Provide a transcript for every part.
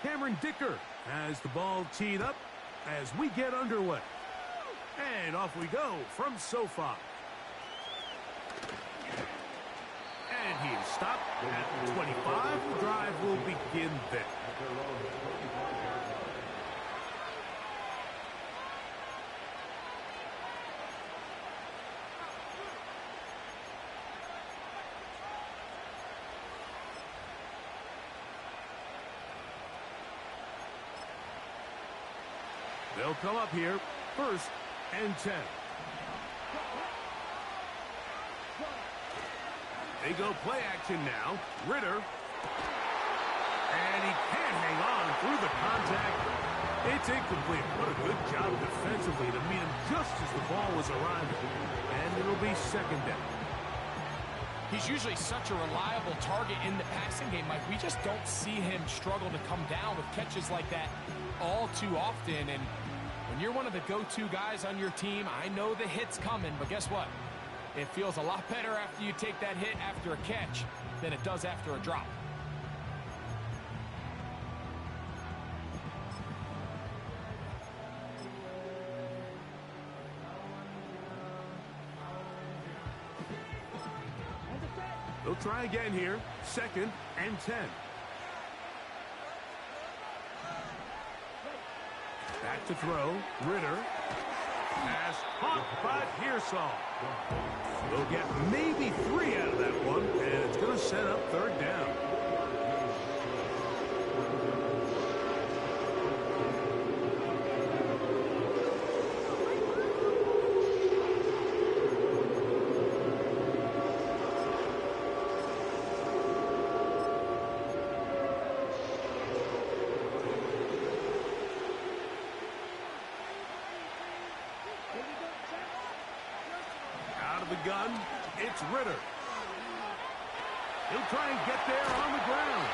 Cameron Dicker has the ball teed up as we get underway. And off we go from SoFi. And he is stopped at 25. The drive will begin there. They'll come up here, 1st and 10. They go play action now. Ritter. And he can't hang on through the contact. It's incomplete. What a good job defensively to meet him just as the ball was arriving. And it'll be 2nd down. He's usually such a reliable target in the passing game, Mike. We just don't see him struggle to come down with catches like that all too often. And when you're one of the go-to guys on your team, I know the hit's coming, but guess what? It feels a lot better after you take that hit after a catch than it does after a drop. They'll try again here, 2nd and 10. Back to throw, Ritter. Pass caught by Pearsall. They'll get maybe 3 out of that one, and it's going to set up 3rd down. The gun, it's Ritter. He'll try and get there on the ground.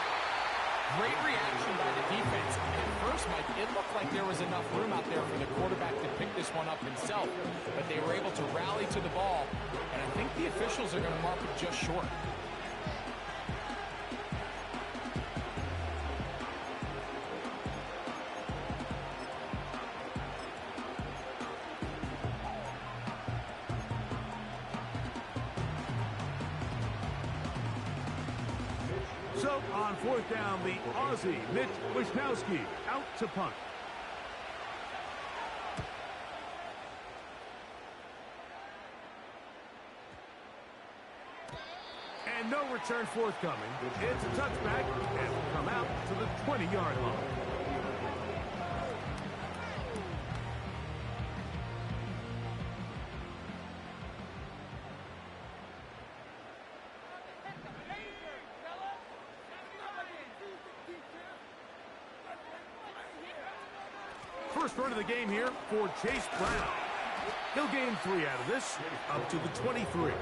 Great reaction by the defense. At first, Mike, it looked like there was enough room out there for the quarterback to pick this one up himself, but they were able to rally to the ball, and I think the officials are going to mark it just short. So on 4th down, the Aussie, Mitch Wisnowski, out to punt. And no return forthcoming. It's a touchback and will come out to the 20-yard line. First run of the game here for Chase Brown. He'll gain 3 out of this, up to the 23.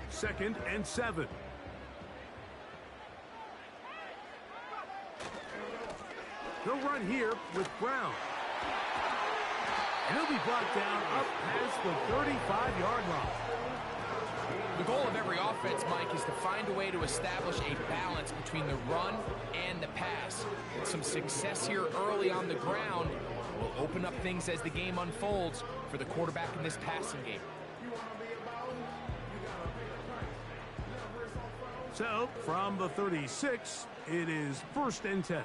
Second and 7. He'll run here with Brown. And he'll be brought down up past the 35-yard line. The goal of every offense, Mike, is to find a way to establish a balance between the run and the pass. Some success here early on the ground will open up things as the game unfolds for the quarterback in this passing game. So, from the 36, it is 1st and 10.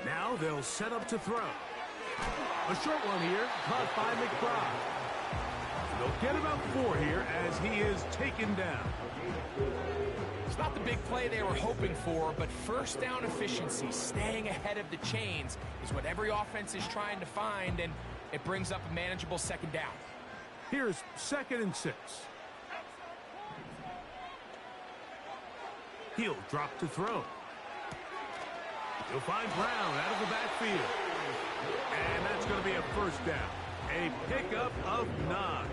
Now they'll set up to throw. A short one here, caught by McBride. They'll get about 4 here as he is taken down. It's not the big play they were hoping for, but first down efficiency, staying ahead of the chains, is what every offense is trying to find, and It brings up a manageable second down. Here's 2nd and 6. He'll drop to throw. He'll find Brown out of the backfield. And that's going to be a first down. A pickup of 9.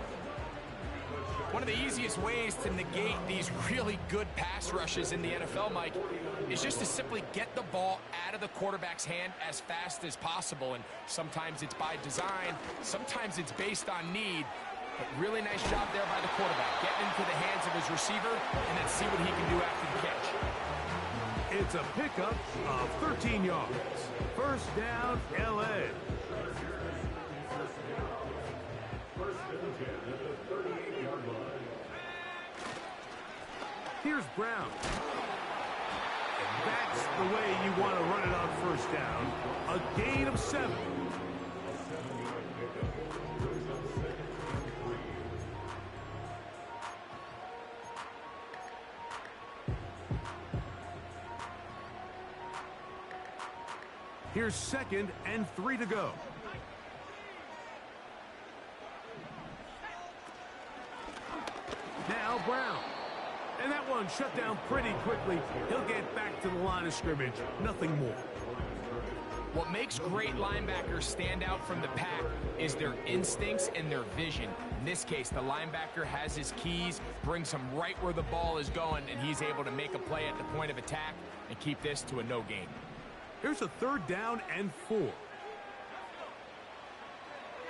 One of the easiest ways to negate these really good pass rushes in the NFL, Mike, is just to simply get the ball out of the quarterback's hand as fast as possible. And sometimes it's by design, sometimes it's based on need. But really nice job there by the quarterback, getting into the hands of his receiver, and then see what he can do after the catch. It's a pickup of 13 yards. First down, L.A. Here's Brown. And that's the way you want to run it on first down. A gain of 7. Here's 2nd and 3 to go. Now Brown. And that one shut down pretty quickly. He'll get back to the line of scrimmage. Nothing more. What makes great linebackers stand out from the pack is their instincts and their vision. In this case, the linebacker has his keys, brings him right where the ball is going, and he's able to make a play at the point of attack and keep this to a no gain. Here's a 3rd down and 4.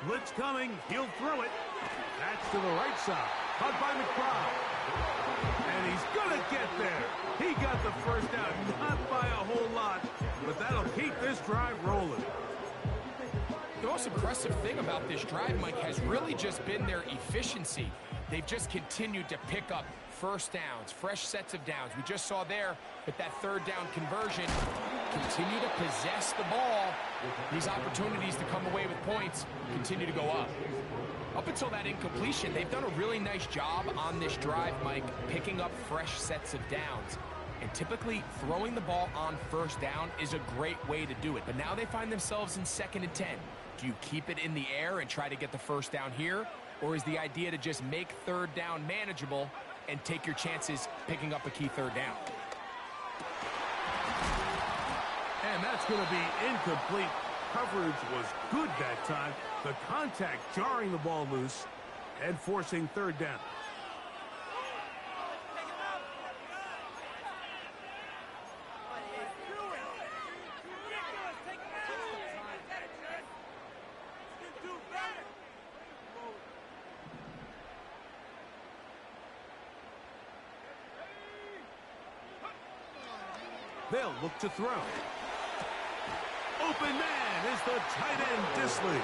Blitz coming. He'll throw it. That's to the right side. Caught by McBride. And he's going to get there. He got the first down, not by a whole lot, but that'll keep this drive rolling. The most impressive thing about this drive, Mike, has really just been their efficiency. They've just continued to pick up first downs, fresh sets of downs. We just saw there with that 3rd down conversion, continue to possess the ball. These opportunities to come away with points continue to go up. Up until that incompletion, they've done a really nice job on this drive, Mike, picking up fresh sets of downs. And typically, throwing the ball on first down is a great way to do it. But now they find themselves in 2nd and 10. Do you keep it in the air and try to get the first down here? Or is the idea to just make 3rd down manageable and take your chances picking up a key 3rd down? And that's going to be incomplete. Coverage was good that time. The contact jarring the ball loose and forcing 3rd down. They'll look to throw. Open man is the tight end, Dissly.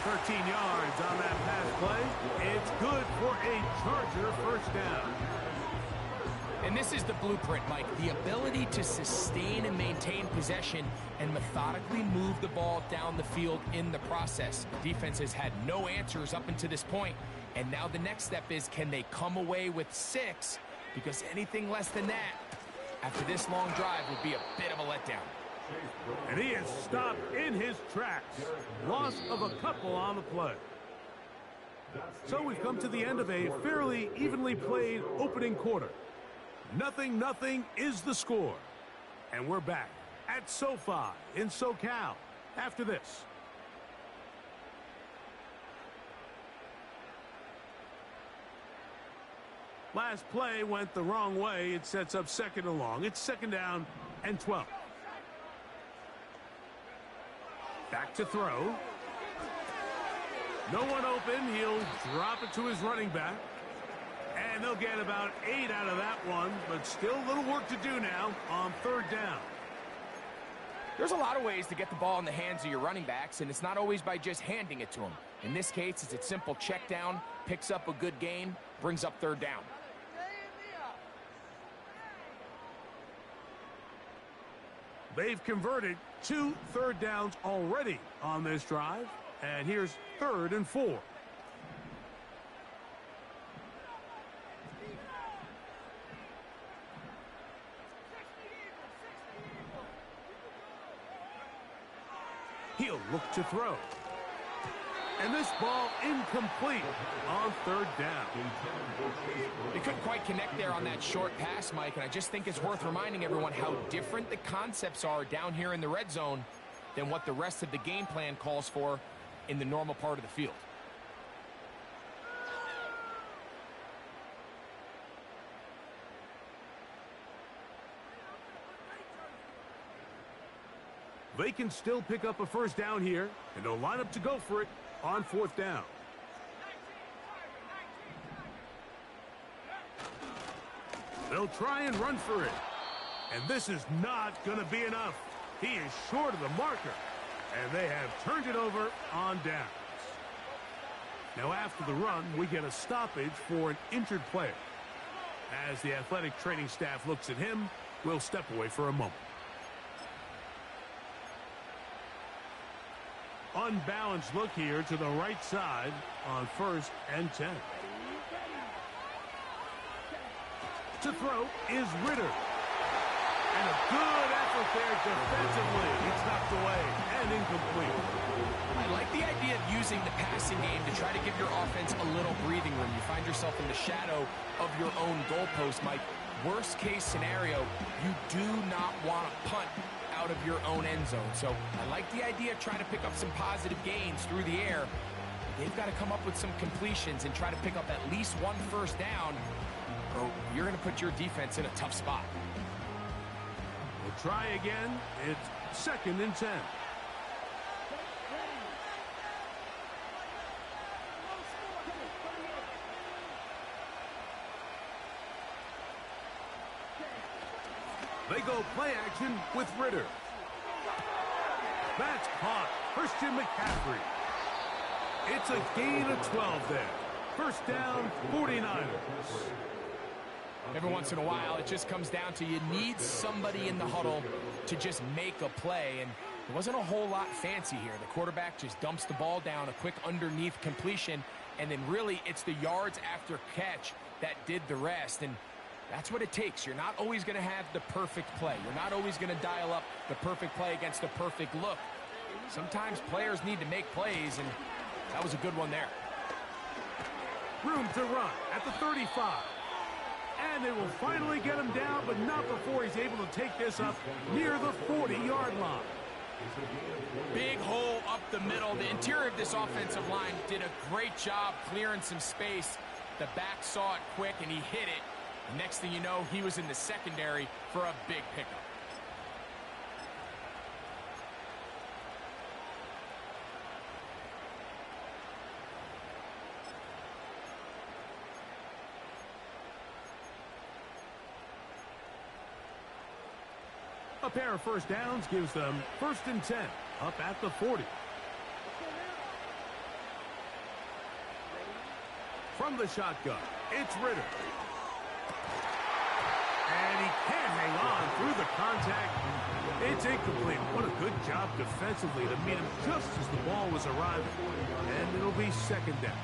13 yards on that pass play. It's good for a Charger first down. And this is the blueprint, Mike. The ability to sustain and maintain possession and methodically move the ball down the field in the process. The defense has had no answers up until this point. And now the next step is, can they come away with 6? Because anything less than that, after this long drive, would be a bit of a letdown. And he is stopped in his tracks. Loss of a couple on the play. So we've come to the end of a fairly evenly played opening quarter. 0-0 is the score. And we're back at SoFi in SoCal after this. Last play went the wrong way. It sets up 2nd and long. It's 2nd down and 12. Back to throw. No one open. He'll drop it to his running back. And they'll get about 8 out of that one, but still a little work to do now on 3rd down. There's a lot of ways to get the ball in the hands of your running backs, and it's not always by just handing it to them. In this case, it's a simple check down, picks up a good gain, brings up 3rd down. They've converted 2 3rd downs already on this drive. And here's 3rd and 4. He'll look to throw. And this ball incomplete on third down. They couldn't quite connect there on that short pass, Mike, and I just think it's worth reminding everyone how different the concepts are down here in the red zone than what the rest of the game plan calls for in the normal part of the field. They can still pick up a first down here, and they'll line up to go for it on fourth down. They'll try and run for it. And this is not going to be enough. He is short of the marker. And they have turned it over on downs. Now after the run, we get a stoppage for an injured player. As the athletic training staff looks at him, we'll step away for a moment. Unbalanced look here to the right side on 1st and 10. To throw is Ritter. And a good effort there defensively. It's knocked away and incomplete. I like the idea of using the passing game to try to give your offense a little breathing room. You find yourself in the shadow of your own goalpost, Mike. Worst case scenario, you do not want to punt out of your own end zone. So I like the idea of trying to pick up some positive gains through the air. They've got to come up with some completions and try to pick up at least one first down, or you're going to put your defense in a tough spot. We'll try again. It's 2nd and 10. They go play action with Ritter. That's caught. Christian McCaffrey. It's a gain of 12 there. First down, 49ers. Every once in a while, it just comes down to you need somebody in the huddle to just make a play. And there wasn't a whole lot fancy here. The quarterback just dumps the ball down, a quick underneath completion, and then really it's the yards after catch that did the rest. And that's what it takes. You're not always going to have the perfect play. You're not always going to dial up the perfect play against the perfect look. Sometimes players need to make plays, and that was a good one there. Room to run at the 35. And they will finally get him down, but not before he's able to take this up near the 40-yard line. Big hole up the middle. The interior of this offensive line did a great job clearing some space. The back saw it quick, and he hit it. Next thing you know, he was in the secondary for a big pickup. A pair of first downs gives them 1st and 10, up at the 40. From the shotgun, it's Ritter. And he can't hang on through the contact. It's incomplete. What a good job defensively to meet him just as the ball was arriving. And it'll be 2nd down.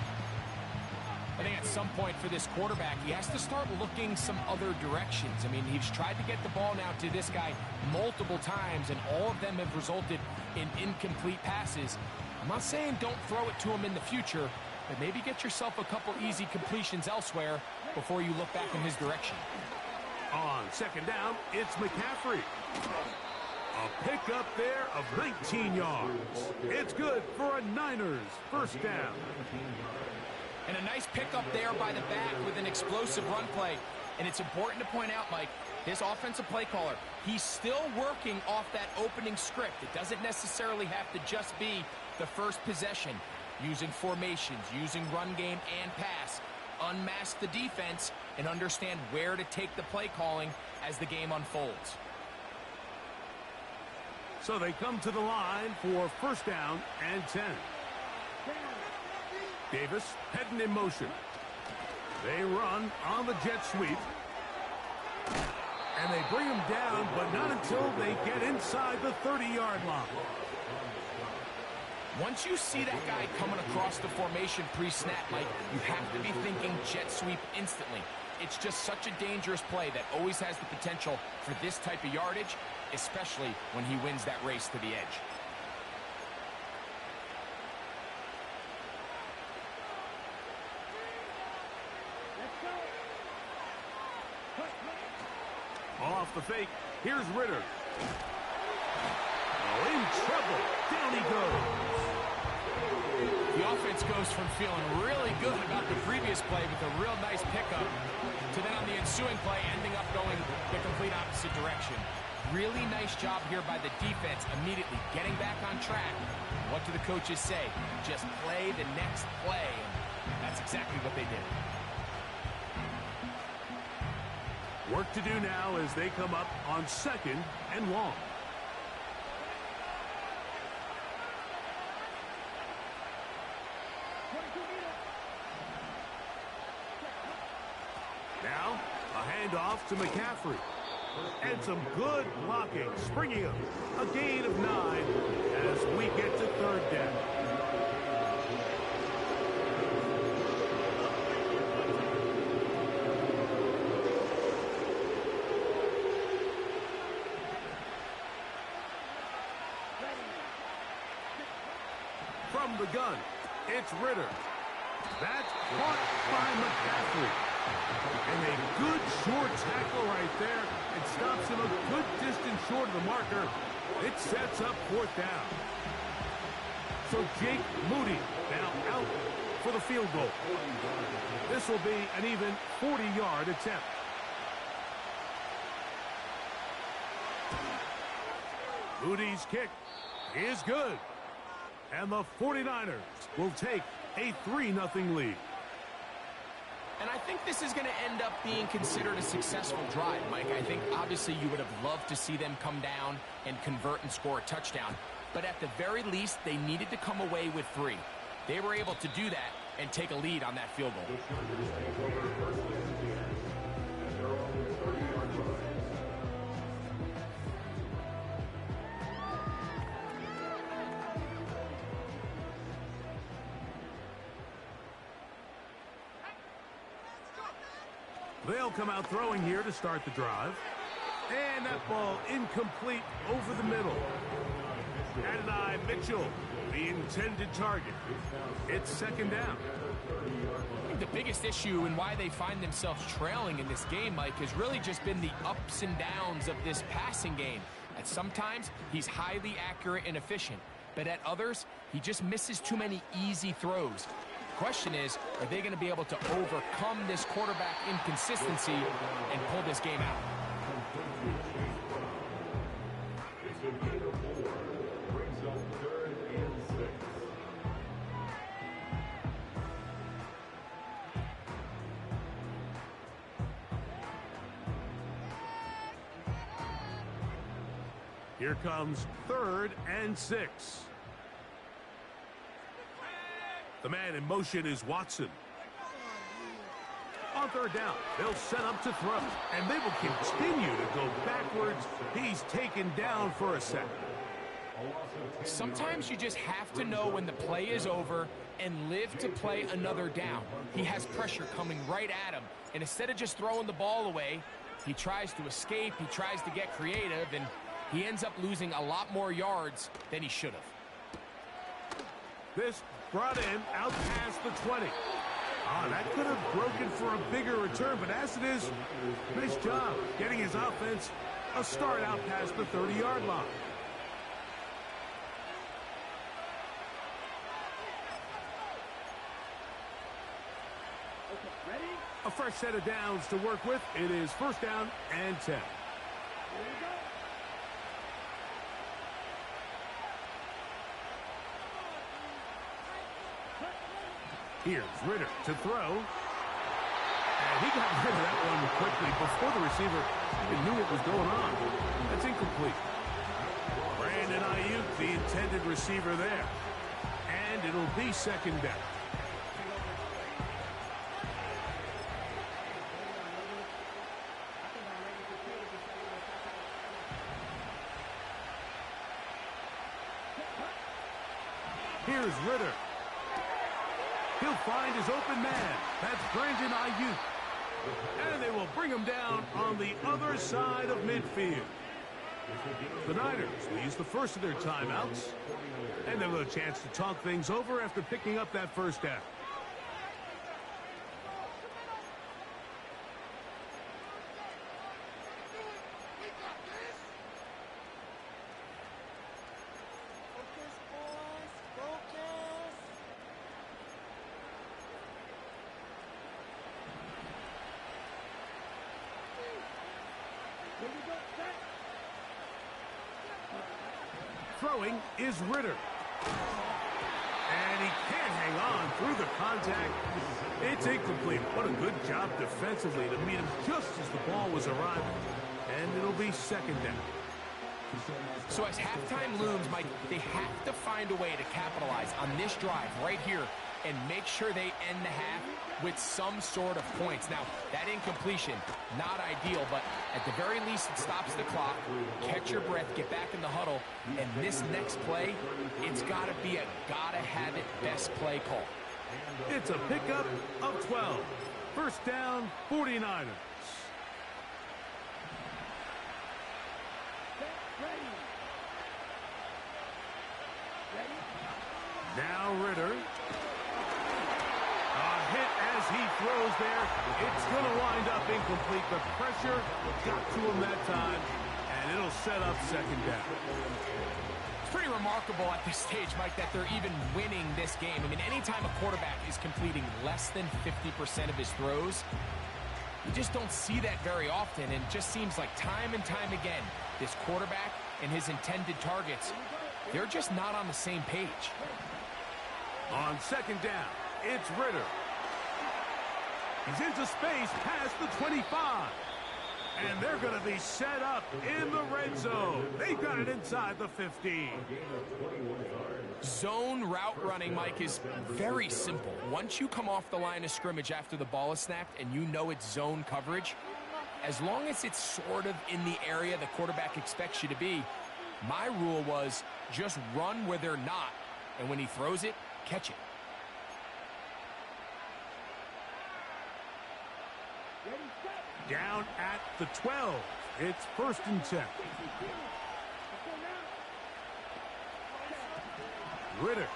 I think at some point for this quarterback, he has to start looking some other directions. I mean, he's tried to get the ball now to this guy multiple times, and all of them have resulted in incomplete passes. I'm not saying don't throw it to him in the future, but maybe get yourself a couple easy completions elsewhere before you look back in his direction. On 2nd down, it's McCaffrey. A pickup there of 19 yards. It's good for a Niners first down. And a nice pickup there by the back with an explosive run play. And it's important to point out, Mike, this offensive play caller, he's still working off that opening script. It doesn't necessarily have to just be the first possession. Using formations, using run game and pass. Unmask the defense and understand where to take the play calling as the game unfolds. So they come to the line for first down and 10. Davis heading in motion. They run on the jet sweep. And they bring him down, but not until they get inside the 30-yard line. Once you see that guy coming across the formation pre-snap, Mike, you have to be thinking jet sweep instantly. It's just such a dangerous play that always has the potential for this type of yardage, especially when he wins that race to the edge. Off the fake, here's Ritter. Oh, in trouble. Down he goes. The offense goes from feeling really good about the previous play with a real nice pickup to then on the ensuing play ending up going the complete opposite direction. Really nice job here by the defense immediately getting back on track. What do the coaches say? Just play the next play. And that's exactly what they did. Work to do now as they come up on 2nd and long. Now, a handoff to McCaffrey. And some good blocking, springing up. A gain of 9 as we get to 3rd down. From the gun, it's Ritter. That's caught by McCaffrey. And a good short tackle right there. It stops him a good distance short of the marker. It sets up 4th down. So Jake Moody now out for the field goal. This will be an even 40-yard attempt. Moody's kick is good. And the 49ers will take a 3-0 lead. And I think this is going to end up being considered a successful drive, Mike. I think obviously you would have loved to see them come down and convert and score a touchdown. But at the very least, they needed to come away with 3. They were able to do that and take a lead on that field goal. They'll come out throwing here to start the drive. And that ball incomplete over the middle. Adonai Mitchell, the intended target. It's 2nd down. I think the biggest issue and why they find themselves trailing in this game, Mike, has really just been the ups and downs of this passing game. At sometimes, he's highly accurate and efficient. But at others, he just misses too many easy throws. Question is, are they going to be able to overcome this quarterback inconsistency and pull this game out? Here comes 3rd and 6. The man in motion is Watson. On 3rd down, they'll set up to throw, and they will continue to go backwards. He's taken down for a sack. Sometimes you just have to know when the play is over and live to play another down. He has pressure coming right at him, and instead of just throwing the ball away, he tries to escape, he tries to get creative, and he ends up losing a lot more yards than he should have. This brought in out past the 20. That could have broken for a bigger return, but as it is, nice job getting his offense a start out past the 30-yard line. A fresh set of downs to work with. It is 1st down and 10. Here's Ritter to throw. And he got rid of that one quickly before the receiver even knew what was going on. That's incomplete. Brandon Ayuk, the intended receiver there. And it'll be 2nd down. Here's Ritter. He'll find his open man. That's Brandon Ayuk. And they will bring him down on the other side of midfield. The Niners will use the first of their timeouts. And they'll have a chance to talk things over after picking up that 1st down. Throwing is Ritter. And he can't hang on through the contact. It's incomplete. What a good job defensively to meet him just as the ball was arriving. And it'll be second down. So as halftime looms, Mike, they have to find a way to capitalize on this drive right here and make sure they end the half with some sort of points. Now, that incompletion, not ideal, but at the very least, it stops the clock. Catch your breath, get back in the huddle, and this next play, it's got to be a gotta-have-it best play call. It's a pickup of 12. First down, 49ers. Now Ritter. A hit as he throws there. It's going to wind up incomplete. The pressure got to him that time, and it'll set up second down. It's pretty remarkable at this stage, Mike, that they're even winning this game. I mean, anytime a quarterback is completing less than 50% of his throws, you just don't see that very often, and it just seems like time and time again, this quarterback and his intended targets, they're just not on the same page. On second down, it's Ritter. He's into space past the 25. And they're going to be set up in the red zone. They've got it inside the 15. Zone route running, Mike, is very simple. Once you come off the line of scrimmage after the ball is snapped and you know it's zone coverage, as long as it's sort of in the area the quarterback expects you to be, my rule was just run where they're not. And when he throws it, catch it. Down at the 12. It's first and 10. Ritter.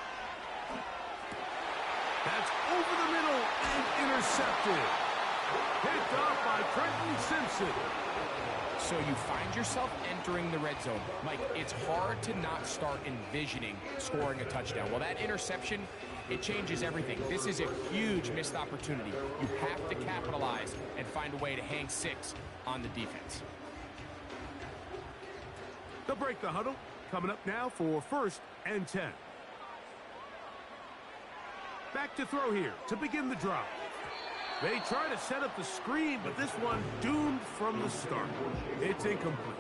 That's over the middle and intercepted. Picked off by Trenton Simpson. So you find yourself entering the red zone. Mike, it's hard to not start envisioning scoring a touchdown. Well, that interception, it changes everything. This is a huge missed opportunity. You have to capitalize and find a way to hang 6 on the defense. They'll break the huddle. Coming up now for first and 10. Back to throw here to begin the drive. They try to set up the screen, but this one doomed from the start. It's incomplete.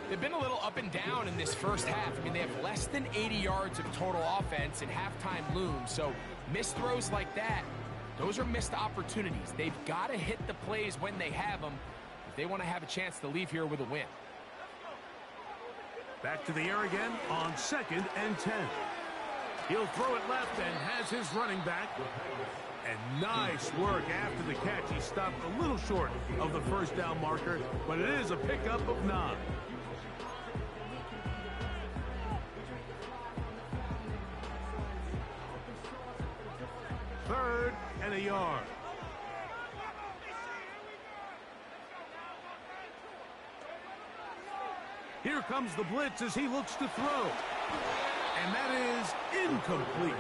They've been a little up and down in this first half. I mean, they have less than 80 yards of total offense and halftime looms. So missed throws like that, those are missed opportunities. They've got to hit the plays when they have them if they want to have a chance to leave here with a win. Back to the air again on second and 10. He'll throw it left and has his running back. And nice work after the catch. He stopped a little short of the first down marker, but it is a pickup of 9. Third and a yard. Here comes the blitz as he looks to throw. And that is incomplete.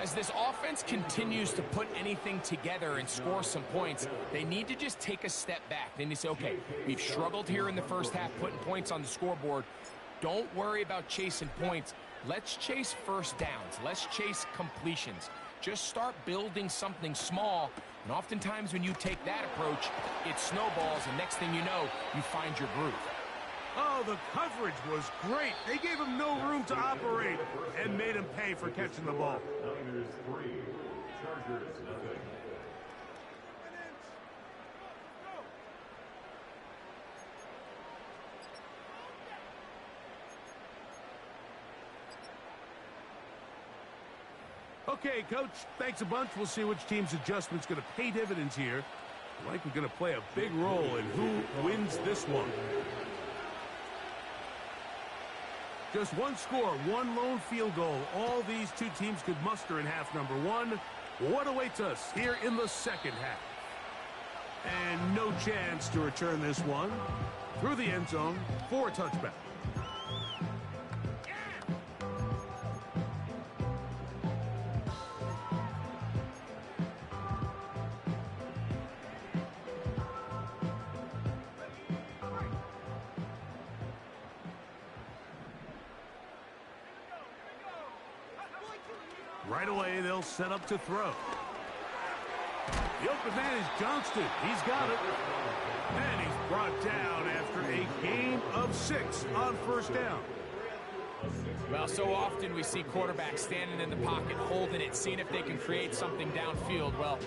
As this offense continues to put anything together and score some points, they need to just take a step back. Then you say, okay, we've struggled here in the first half putting points on the scoreboard. Don't worry about chasing points. Let's chase first downs. Let's chase completions. Just start building something small. And oftentimes when you take that approach, it snowballs, and next thing you know, you find your groove. Oh, the coverage was great. They gave him no room to operate and made him pay for catching the ball. Niners 3, Chargers nothing. Okay, Coach, thanks a bunch. We'll see which team's adjustment's going to pay dividends here. Like we're going to play a big role in who wins this one. Just one score, one lone field goal. All these two teams could muster in half number 1. What awaits us here in the second half? And no chance to return this one through the end zone for a touchback. Right away, they'll set up to throw. The open man is Johnston. He's got it. And he's brought down after a gain of 6 on first down. Well, so often we see quarterbacks standing in the pocket, holding it, seeing if they can create something downfield. Well,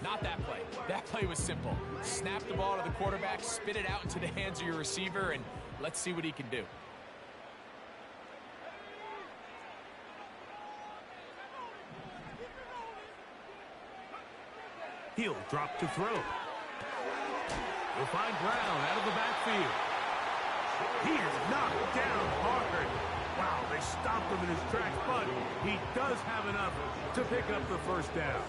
not that play. That play was simple. Snap the ball to the quarterback, spit it out into the hands of your receiver, and let's see what he can do. He'll drop to throw. He'll find Brown out of the backfield. He is knocked down hard. Wow, they stopped him in his tracks, but he does have enough to pick up the first down.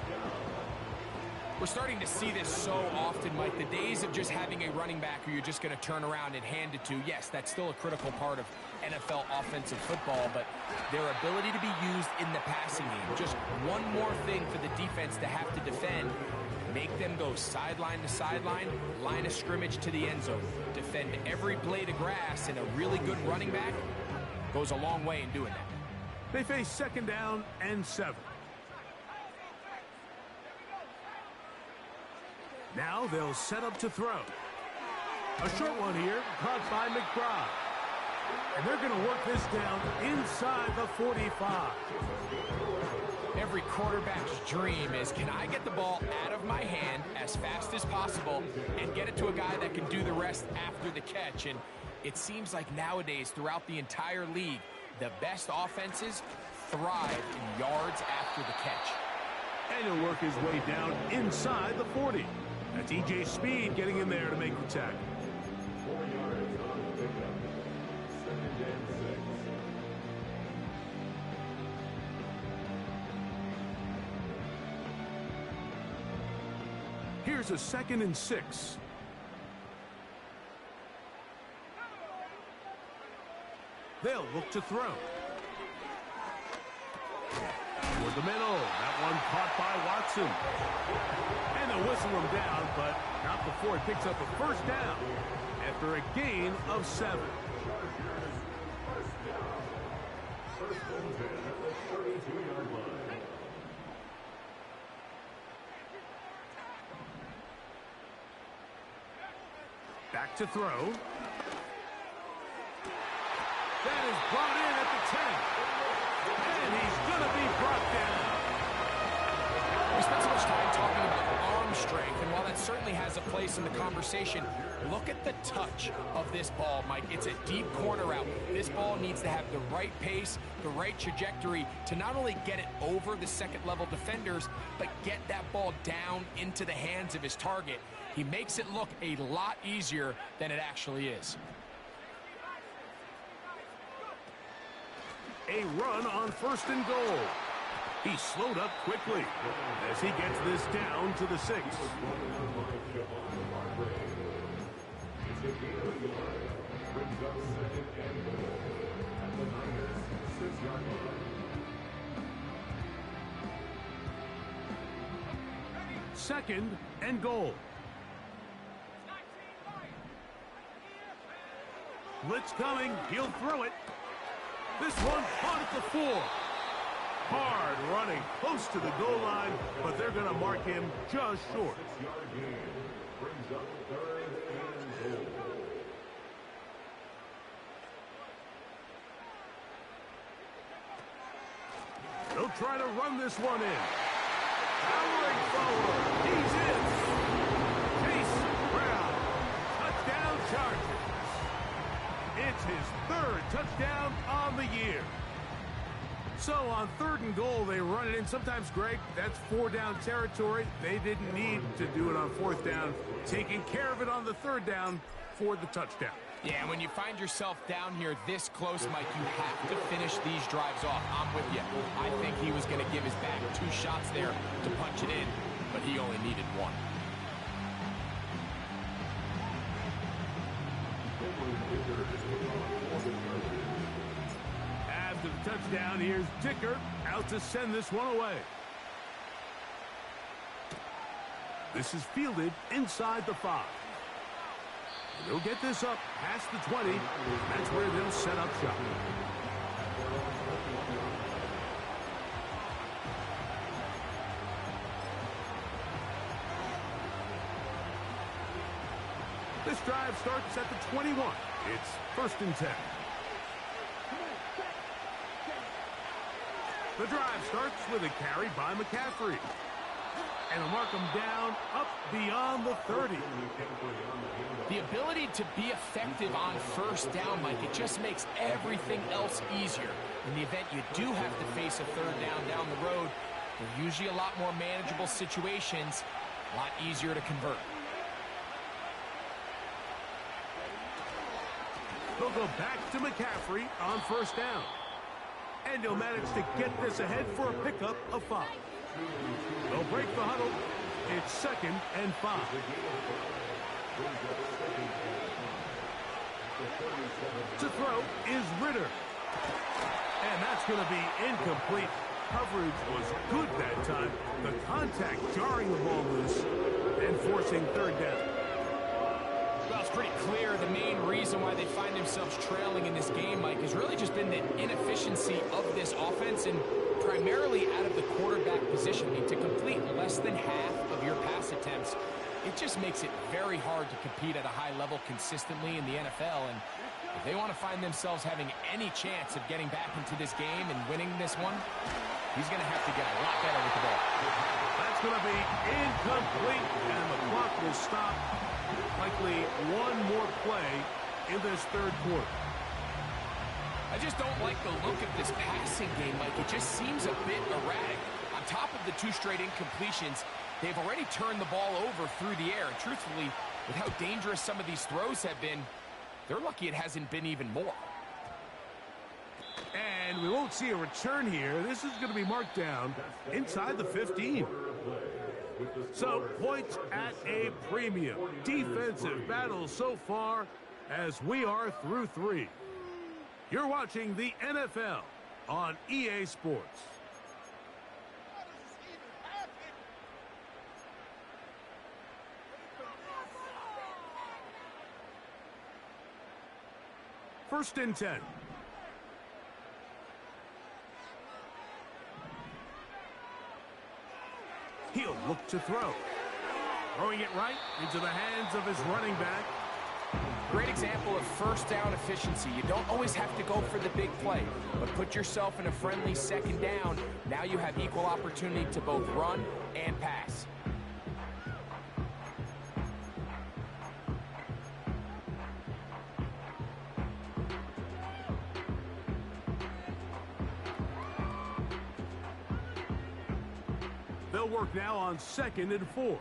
We're starting to see this so often, Mike. The days of just having a running back who you're just going to turn around and hand it to, yes, that's still a critical part of NFL offensive football, but their ability to be used in the passing game, just one more thing for the defense to have to defend, make them go sideline to sideline, line of scrimmage to the end zone, defend every blade of grass, and a really good running back goes a long way in doing that. They face second down and 7. Now they'll set up to throw. A short one here, caught by McBride. And they're going to work this down inside the 45. Every quarterback's dream is, can I get the ball out of my hand as fast as possible and get it to a guy that can do the rest after the catch? And it seems like nowadays, throughout the entire league, the best offenses thrive in yards after the catch. And he'll work his way down inside the 40. That's E.J. Speed getting in there to make the tackle. 4 yards on the pickup. 2nd and 6. Here's a 2nd and 6. They'll look to throw. Toward the middle. That one caught by Watson. And they'll whistle him down, but not before it picks up a first down after a gain of 7. First and 10 at the 32-yard line. Back to throw. That is brought in at the 10. And he's going to be brought down. We spent so much time talking about arm strength, and while that certainly has a place in the conversation, look at the touch of this ball, Mike. It's a deep corner route. This ball needs to have the right pace, the right trajectory to not only get it over the second-level defenders, but get that ball down into the hands of his target. He makes it look a lot easier than it actually is. A run on 1st and goal. He slowed up quickly as he gets this down to the 6. Second and goal. Blitz coming. He'll throw it. This one caught at the 4. Hard running close to the goal line, but they're going to mark him just short. 6-yard gain brings up 3rd and goal. They'll try to run this one in. Powering forward. He's in. Chase Brown. Touchdown Chargers. It's his 3rd touchdown on the year. So on 3rd and goal, they run it in. Sometimes, Greg, that's 4-down territory. They didn't need to do it on 4th down. Taking care of it on the 3rd down for the touchdown. Yeah, and when you find yourself down here this close, Mike, you have to finish these drives off. I'm with you. I think he was going to give his back 2 shots there to punch it in, but he only needed 1. After the touchdown, here's Dicker out to send this one away. This is fielded inside the 5. They'll get this up past the 20. That's where they'll set up shop. This drive starts at the 21. It's 1st and 10. The drive starts with a carry by McCaffrey. And they'll mark him down up beyond the 30. The ability to be effective on 1st down, Mike, it just makes everything else easier. In the event you do have to face a 3rd down the road, they're usually a lot more manageable situations, a lot easier to convert. They'll go back to McCaffrey on 1st down. And he'll manage to get this ahead for a pickup of 5. They'll break the huddle. It's 2nd and 5. To throw is Ritter. And that's going to be incomplete. Coverage was good that time. The contact jarring the ball loose and forcing 3rd down. Well, it's pretty clear the main reason why they find themselves trailing in this game, Mike, has really just been the inefficiency of this offense and primarily out of the quarterback position. I mean, to complete less than half of your pass attempts, it just makes it very hard to compete at a high level consistently in the NFL. And if they want to find themselves having any chance of getting back into this game and winning this one, he's going to have to get a lot better with the ball. That's going to be incomplete, and the clock will stop. Likely one more play in this 3rd quarter. I just don't like the look of this passing game, Mike. It just seems a bit erratic. On top of the 2 straight incompletions, they've already turned the ball over through the air. And truthfully, with how dangerous some of these throws have been, they're lucky it hasn't been even more. And we won't see a return here. This is going to be marked down inside the 15. So, points at a premium. Defensive battle so far as we are through 3. You're watching the NFL on EA Sports. First and 10. He'll look to throw. Throwing it right into the hands of his running back. Great example of 1st down efficiency. You don't always have to go for the big play, but put yourself in a friendly 2nd down. Now you have equal opportunity to both run and pass. They'll work now on 2nd and 4.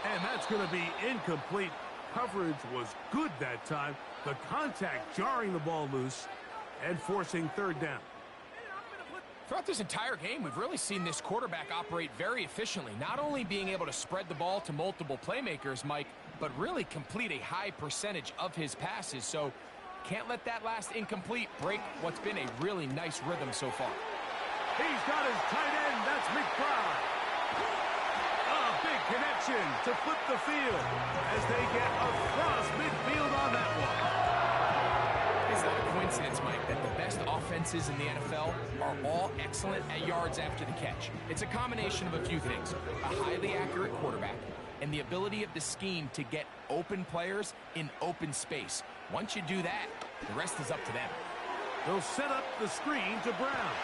And that's going to be incomplete. Coverage was good that time. The contact jarring the ball loose and forcing 3rd down. Throughout this entire game, we've really seen this quarterback operate very efficiently, not only being able to spread the ball to multiple playmakers, Mike, but really complete a high percentage of his passes. So can't let that last incomplete break what's been a really nice rhythm so far. He's got his tight end. That's McBride. A big connection to flip the field as they get across midfield on that one. It's not a coincidence, Mike, that the best offenses in the NFL are all excellent at yards after the catch. It's a combination of a few things. A highly accurate quarterback and the ability of the scheme to get open players in open space. Once you do that, the rest is up to them. They'll set up the screen to Brown.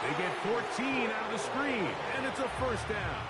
They get 14 out of the screen, and it's a 1st down.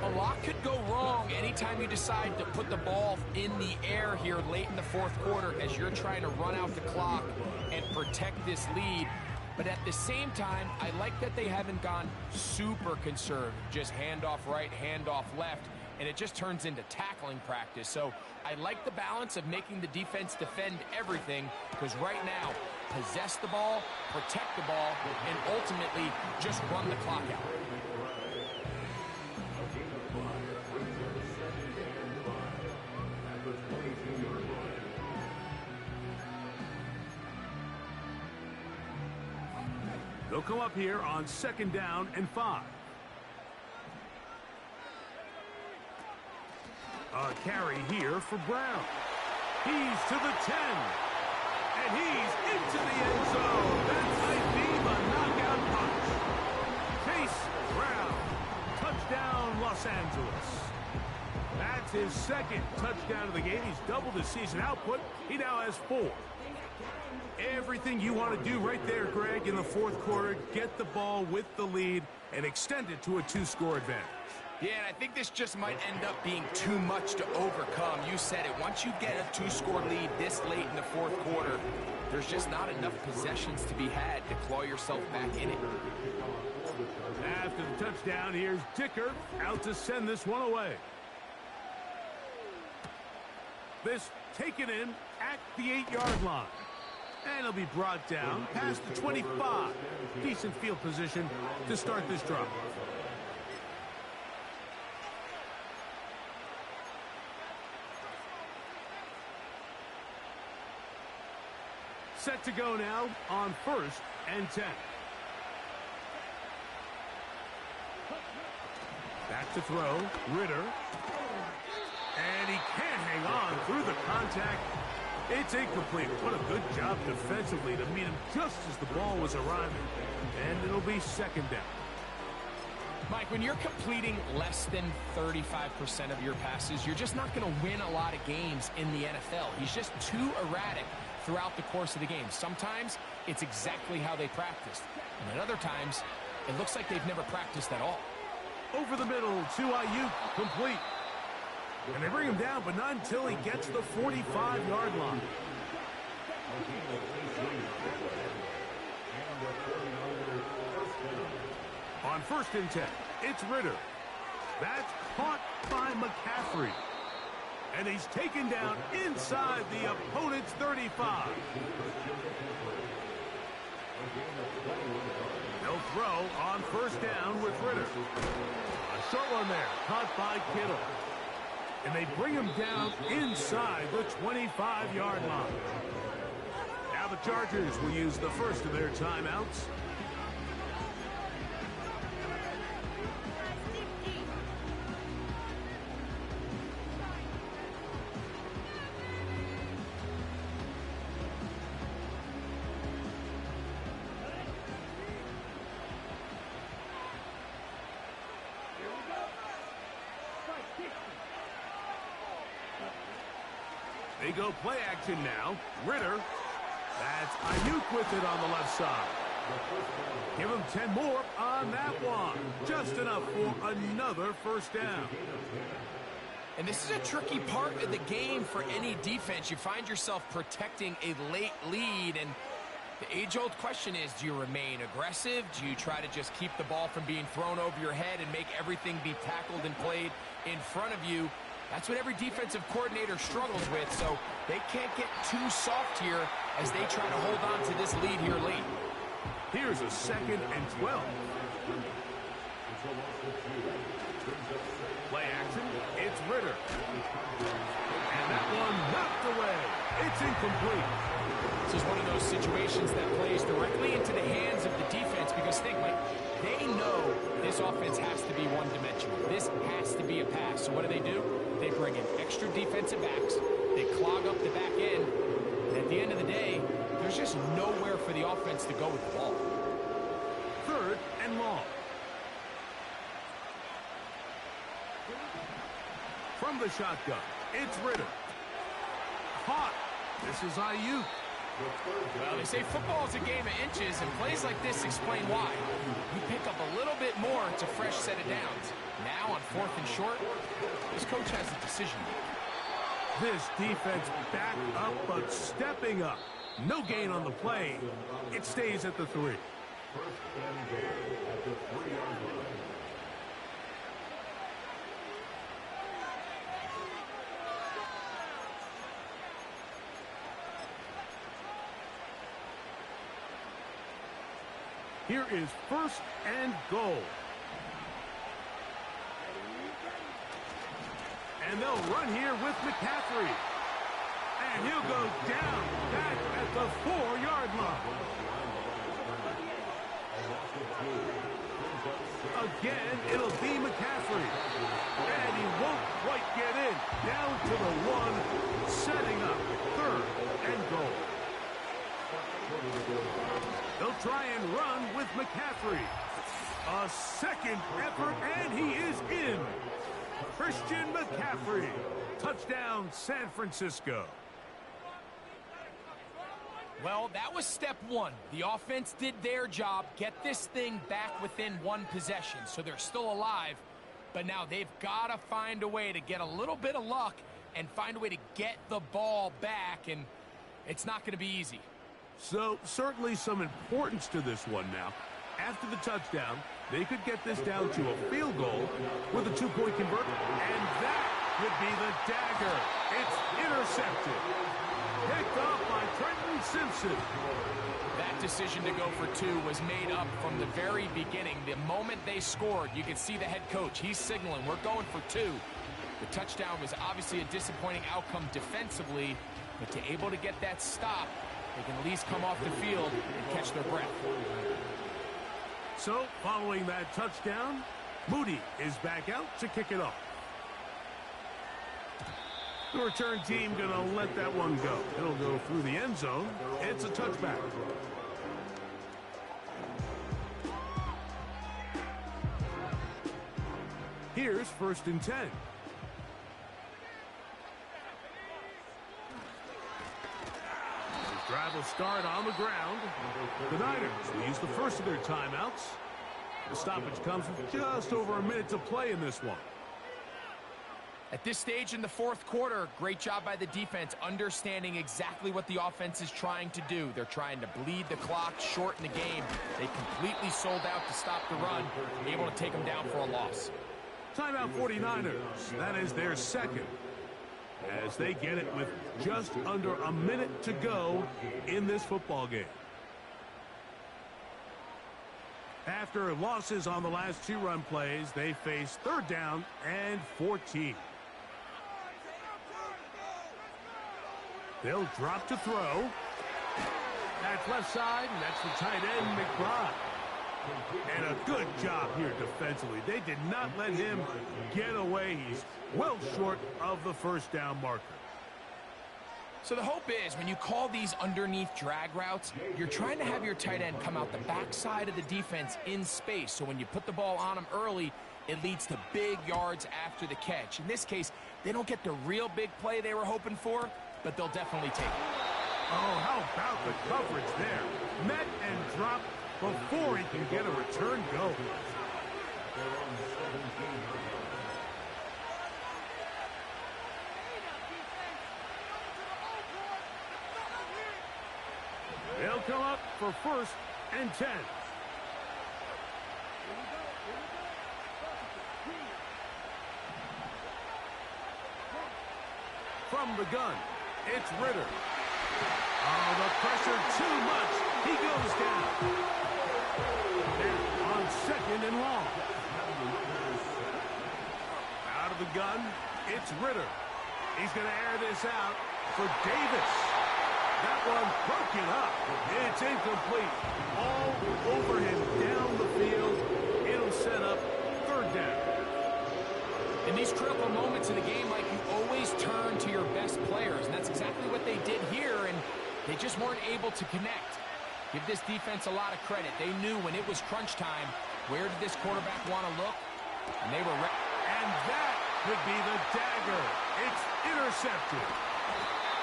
A lot could go wrong anytime you decide to put the ball in the air here late in the 4th quarter as you're trying to run out the clock and protect this lead. But at the same time, I like that they haven't gone super conservative, just handoff right, handoff left, and it just turns into tackling practice. So I like the balance of making the defense defend everything, because right now, possess the ball, protect the ball, and ultimately just run the clock out. They'll come up here on 2nd down and 5. A carry here for Brown. He's to the 10. And he's into the end zone. That might be the knockout his second touchdown of the game. He's doubled his season output. He now has 4. Everything you want to do right there, Greg, in the fourth quarter, get the ball with the lead and extend it to a 2-score advantage. Yeah, and I think this just might end up being too much to overcome. You said it. Once you get a 2-score lead this late in the fourth quarter, there's just not enough possessions to be had to claw yourself back in it. After the touchdown, here's Dicker out to send this one away. This taken in at the 8-yard line. And he'll be brought down past the 25. Decent field position to start this drive. Set to go now on 1st and 10. Back to throw, Ritter. And he can't hang on through the contact. It's incomplete. What a good job defensively to meet him just as the ball was arriving. And it'll be 2nd down. Mike, when you're completing less than 35% of your passes, you're just not going to win a lot of games in the NFL. He's just too erratic throughout the course of the game. Sometimes it's exactly how they practiced. And at other times, it looks like they've never practiced at all. Over the middle to Ayuk, complete. And they bring him down, but not until he gets the 45-yard line. On 1st and 10, it's Ritter. That's caught by McCaffrey. And he's taken down inside the opponent's 35. They'll throw on 1st down with Ritter. A short one there, caught by Kittle. And they bring him down inside the 25-yard line. Now the Chargers will use the first of their timeouts. They go play action now. Ritter. That's Ayuk with it on the left side. Give him 10 more on that one. Just enough for another 1st down. And this is a tricky part of the game for any defense. You find yourself protecting a late lead, and the age-old question is, do you remain aggressive? Do you try to just keep the ball from being thrown over your head and make everything be tackled and played in front of you? That's what every defensive coordinator struggles with, so they can't get too soft here as they try to hold on to this lead here late. Here's a 2nd and 12. Play action, it's Ritter. And that one knocked away. It's incomplete. This is one of those situations that plays directly into the hands of the defense because think, like, they know this offense has to be one-dimensional. This has to be a pass. So what do? They bring in extra defensive backs. They clog up the back end. And at the end of the day, there's just nowhere for the offense to go with the ball. 3rd and long. From the shotgun, it's Ritter. Caught. This is Ayuk. Well, they say football is a game of inches, and plays like this explain why. You pick up a little bit more. It's a fresh set of downs. Now on 4th and short, this coach has a decision to make. This defense back up, but stepping up. No gain on the play. It stays at the 3. Here is 1st and goal. And they'll run here with McCaffrey. And he'll go down back at the 4-yard line. Again, it'll be McCaffrey. And he won't quite get in. Down to the 1, setting up 3rd and goal. They'll try and run with McCaffrey. A 2nd effort, and he is in. Christian McCaffrey. Touchdown, San Francisco. Well, that was step one. The offense did their job, get this thing back within one possession, so they're still alive. But now they've got to find a way to get a little bit of luck and find a way to get the ball back, and it's not going to be easy. So, certainly some importance to this one now. After the touchdown, they could get this down to a field goal with a two-point conversion, and that would be the dagger. It's intercepted. Picked up by Trenton Simpson. That decision to go for two was made up from the very beginning. The moment they scored, you could see the head coach. He's signaling, we're going for two. The touchdown was obviously a disappointing outcome defensively, but to able to get that stop, they can at least come off the field and catch their breath. So, following that touchdown, Moody is back out to kick it off. The return team going to let that one go. It'll go through the end zone. It's a touchback. Here's 1st and 10. The drive will start on the ground. The Niners will use the first of their timeouts. The stoppage comes with just over a minute to play in this one. At this stage in the fourth quarter, great job by the defense, understanding exactly what the offense is trying to do. They're trying to bleed the clock, shorten the game. They completely sold out to stop the run, able to take them down for a loss. Timeout 49ers. That is their second, as they get it with just under a minute to go in this football game. After losses on the last two run plays, they face 3rd down and 14. They'll drop to throw. That's left side, and that's the tight end, McBride. And a good job here defensively. They did not let him get away. He's well short of the 1st down marker. So the hope is when you call these underneath drag routes, you're trying to have your tight end come out the backside of the defense in space. So when you put the ball on him early, it leads to big yards after the catch. In this case, they don't get the real big play they were hoping for, but they'll definitely take it. Oh, how about the coverage there? Met and dropped before he can get a return go. They'll come up for 1st and 10. From the gun, it's Ritter. Oh, the pressure too much. He goes down. They're on 2nd and long. Out of the gun, it's Ritter. He's going to air this out for Davis. That one broken up. It's incomplete. All over him down the field. It'll set up 3rd down. In these critical moments of the game, Mike, you always turn to your best players, and that's exactly what they did here, and they just weren't able to connect. Give this defense a lot of credit. They knew when it was crunch time, where did this quarterback want to look? And they were ready. And that would be the dagger. It's intercepted.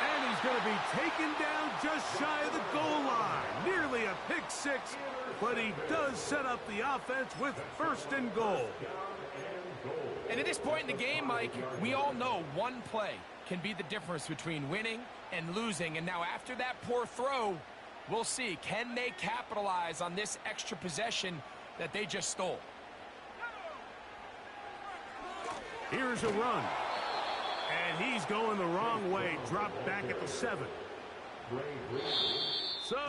And he's going to be taken down just shy of the goal line. Nearly a pick six, but he does set up the offense with 1st and goal. And at this point in the game, Mike, we all know one play can be the difference between winning and losing. And now after that poor throw, we'll see. Can they capitalize on this extra possession that they just stole? Here's a run. And he's going the wrong way. Dropped back at the 7. So